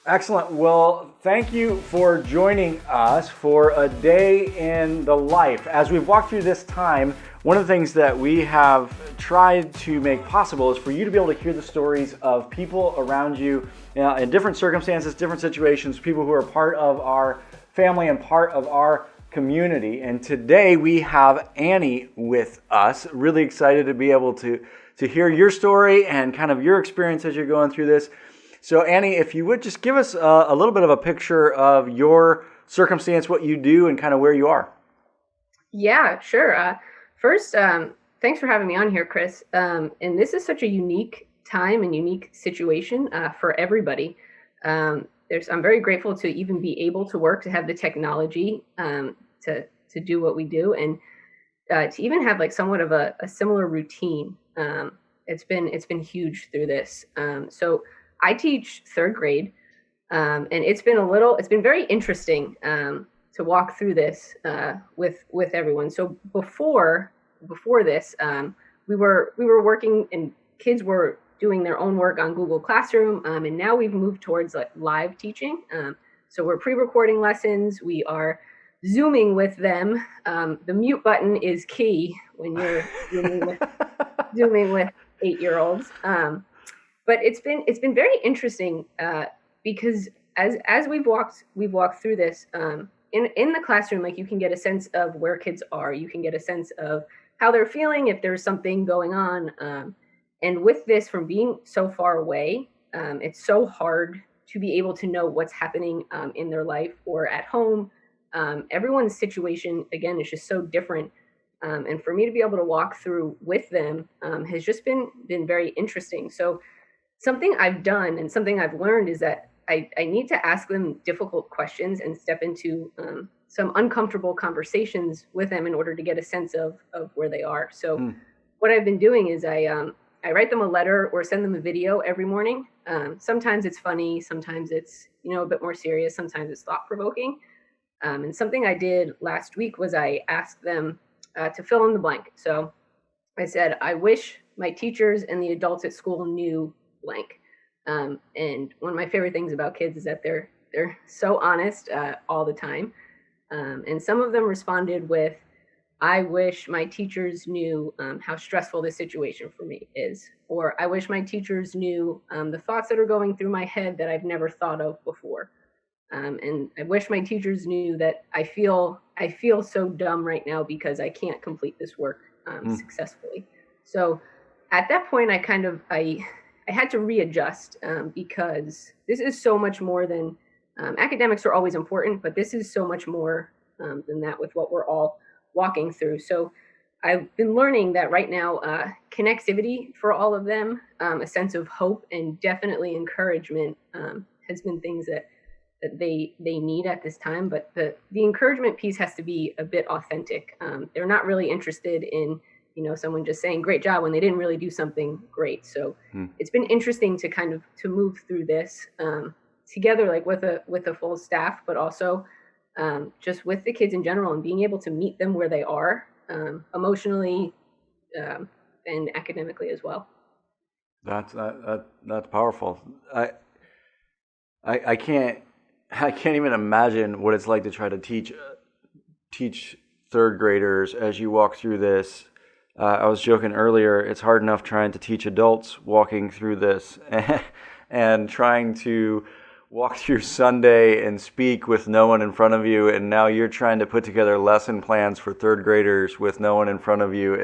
Excellent. Well, thank you for joining us for a day in the life. As we've walked through this time, one of the things that we have tried to make possible is for you to be able to hear the stories of people around you, in different circumstances, different situations, people who are part of our family and part of our community. And today we have Annie with us. Really excited to be able to hear your story and kind of your experience as you're going through this. So Annie, if you would just give us a little bit of a picture of your circumstance, what you do, and kind of where you are. Yeah, sure. First, thanks for having me on here, Chris. And this is such a unique time and unique situation for everybody. I'm very grateful to even be able to work, to have the technology to do what we do, and to even have like somewhat of a similar routine. It's been huge through this. So I teach third grade, and it's been very interesting to walk through this with everyone. So before this, we were working, and kids were doing their own work on Google Classroom, and now we've moved towards like live teaching. So we're pre-recording lessons. We are Zooming with them. The mute button is key when you're Zooming with 8-year-olds. But it's been very interesting because as we've walked through this in the classroom, like you can get a sense of where kids are. You can get a sense of how they're feeling, if there's something going on. And with this, from being so far away, it's so hard to be able to know what's happening in their life or at home. Everyone's situation, again, is just so different. And for me to be able to walk through with them has just been very interesting. So something I've done and something I've learned is that I need to ask them difficult questions and step into some uncomfortable conversations with them in order to get a sense of where they are. So what I've been doing is I write them a letter or send them a video every morning. Sometimes it's funny, sometimes it's a bit more serious, sometimes it's thought-provoking. And something I did last week was I asked them to fill in the blank. So I said, I wish my teachers and the adults at school knew blank. And one of my favorite things about kids is that they're so honest all the time. And some of them responded with, I wish my teachers knew how stressful this situation for me is. Or I wish my teachers knew the thoughts that are going through my head that I've never thought of before. And I wish my teachers knew that I feel so dumb right now because I can't complete this work successfully. So at that point, I had to readjust because this is so much more than academics are always important, but this is so much more than that with what we're all walking through. So I've been learning that right now, connectivity for all of them, a sense of hope, and definitely encouragement has been things that they need at this time. But the encouragement piece has to be a bit authentic. They're not really interested in someone just saying great job when they didn't really do something great. So it's been interesting to move through this together, like with a full staff, but also just with the kids in general, and being able to meet them where they are emotionally and academically as well. That's powerful. I can't even imagine what it's like to try to teach third graders as you walk through this. I was joking earlier, it's hard enough trying to teach adults walking through this and trying to walk through Sunday and speak with no one in front of you, and now you're trying to put together lesson plans for third graders with no one in front of you.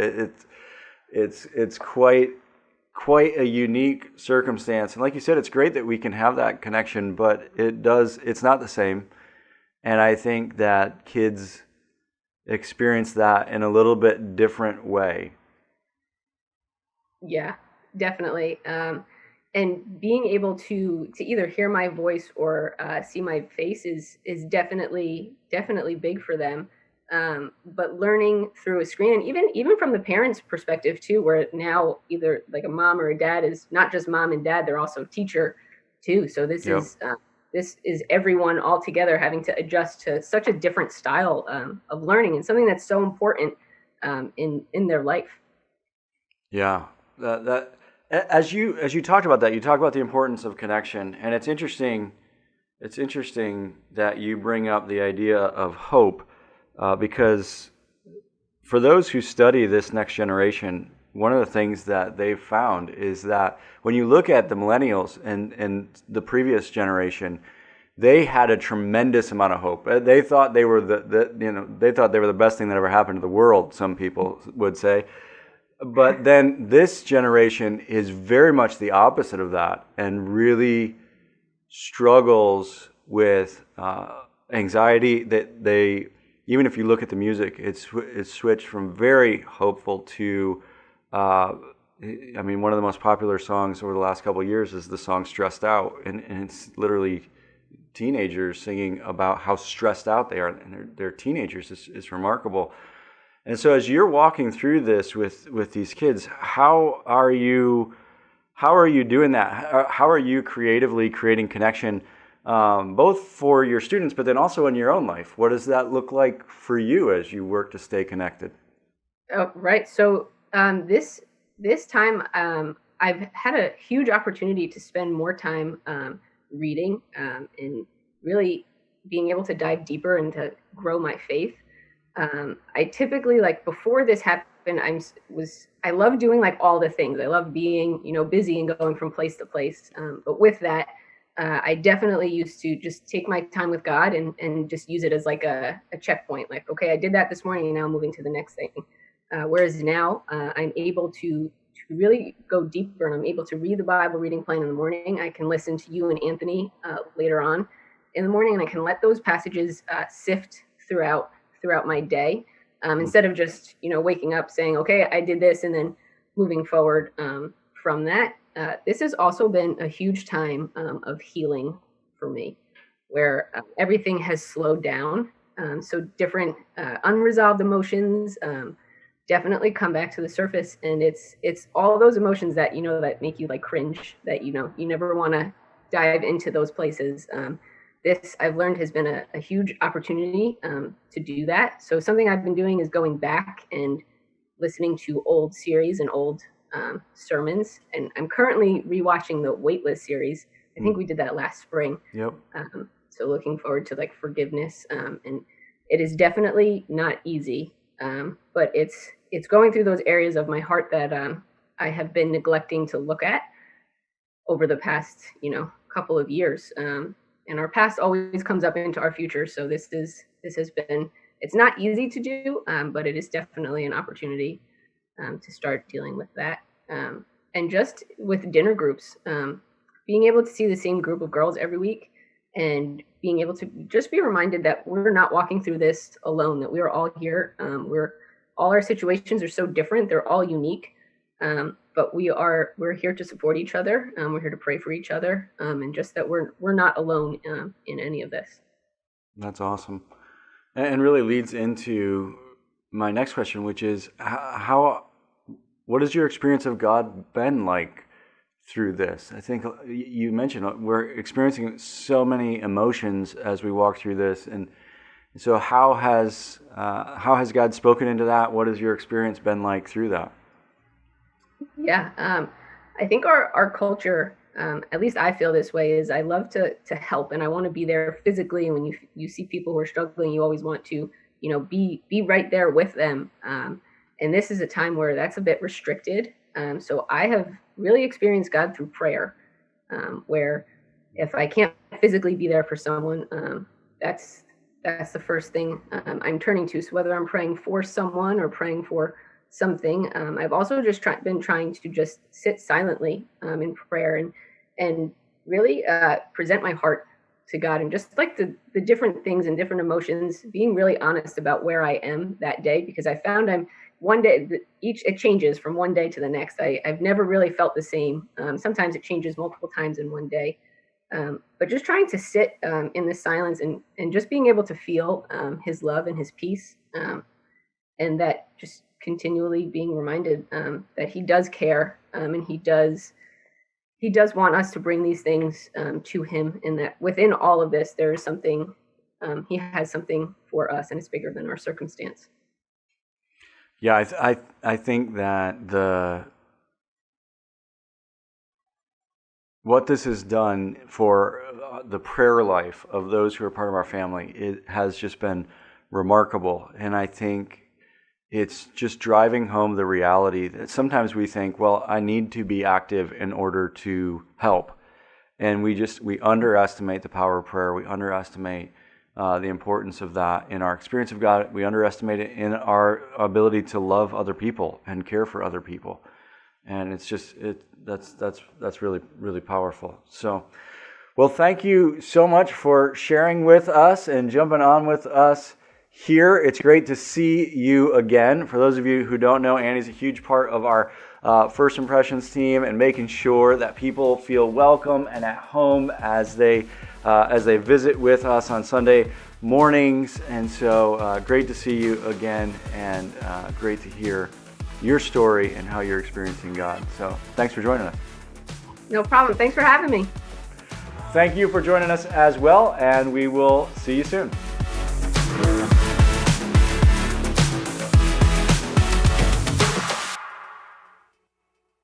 It's quite a unique circumstance. And like you said, it's great that we can have that connection, but it's not the same. And I think that kids experience that in a little bit different way. Yeah, definitely. And being able to either hear my voice or see my face is definitely big for them. But learning through a screen, and even from the parents' perspective too, where now either like a mom or a dad is not just mom and dad, they're also teacher too. So this is everyone all together having to adjust to such a different style of learning, and something that's so important in their life. Yeah, that as you talked about that, you talked about the importance of connection, and it's interesting It's interesting that you bring up the idea of hope, because for those who study this next generation, one of the things that they've found is that when you look at the millennials and the previous generation, they had a tremendous amount of hope. They thought they were they thought they were the best thing that ever happened to the world, some people would say. But then this generation is very much the opposite of that and really struggles with anxiety. That they, even if you look at the music, it's switched from very hopeful to I mean, one of the most popular songs over the last couple of years is the song "Stressed Out," and it's literally teenagers singing about how stressed out they are, and they're teenagers. It's remarkable. And so, as you're walking through this with these kids, how are you doing that? How are you creatively creating connection, both for your students, but then also in your own life? What does that look like for you as you work to stay connected? Oh, right. So this time, I've had a huge opportunity to spend more time reading, and really being able to dive deeper and to grow my faith. I typically, like, before this happened, I love doing like all the things. I love being, busy and going from place to place. But with that, I definitely used to just take my time with God and just use it as like a checkpoint. Like, okay, I did that this morning, and now I'm moving to the next thing. Whereas now, I'm able to really go deeper, and I'm able to read the Bible reading plan in the morning. I can listen to you and Anthony later on in the morning, and I can let those passages sift throughout my day, instead of just waking up saying, okay, I did this, and then moving forward from that. This has also been a huge time of healing for me, where everything has slowed down. So different unresolved emotions definitely come back to the surface, and it's all those emotions that that make you like cringe, that you never want to dive into those places. This, I've learned, has been a huge opportunity to do that. So something I've been doing is going back and listening to old series and old sermons. And I'm currently rewatching the Waitlist series. I think we did that last spring. Yep. So looking forward to like forgiveness. And it is definitely not easy, but it's going through those areas of my heart that I have been neglecting to look at over the past couple of years. And our past always comes up into our future. So this has been, it's not easy to do, but it is definitely an opportunity to start dealing with that. And just with dinner groups, being able to see the same group of girls every week, and being able to just be reminded that we're not walking through this alone, that we are all here. All our situations are so different. They're all unique. But we're here to support each other. We're here to pray for each other, and just that we're not alone in any of this. That's awesome, and really leads into my next question, which is what has your experience of God been like through this? I think you mentioned we're experiencing so many emotions as we walk through this, and so how has God spoken into that? What has your experience been like through that? Yeah, I think our culture, at least I feel this way, is I love to help, and I want to be there physically. And when you see people who are struggling, you always want to be right there with them. And this is a time where that's a bit restricted. So I have really experienced God through prayer, where if I can't physically be there for someone, that's the first thing I'm turning to. So whether I'm praying for someone or praying for something, I've also just been trying to just sit silently in prayer and really present my heart to God, and just like the different things and different emotions, being really honest about where I am that day, because I found I'm one day, it changes from one day to the next. I've never really felt the same. Sometimes it changes multiple times in one day. But just trying to sit in the silence and just being able to feel his love and his peace, and that just continually being reminded that he does care, and he does want us to bring these things to him, and that within all of this there is something, he has something for us, and it's bigger than our circumstance. Yeah, I think that what this has done for the prayer life of those who are part of our family, it has just been remarkable. And I think it's just driving home the reality that sometimes we think, well, I need to be active in order to help. And we underestimate the power of prayer. We underestimate the importance of that in our experience of God. We underestimate it in our ability to love other people and care for other people. And it's just that's really, really powerful. So, well, thank you so much for sharing with us and jumping on with us here. It's great to see you again. For those of you who don't know, Annie's a huge part of our First Impressions team and making sure that people feel welcome and at home as they visit with us on Sunday mornings. And so great to see you again, and great to hear your story and how you're experiencing God. So thanks for joining us. No problem. Thanks for having me. Thank you for joining us as well, and we will see you soon.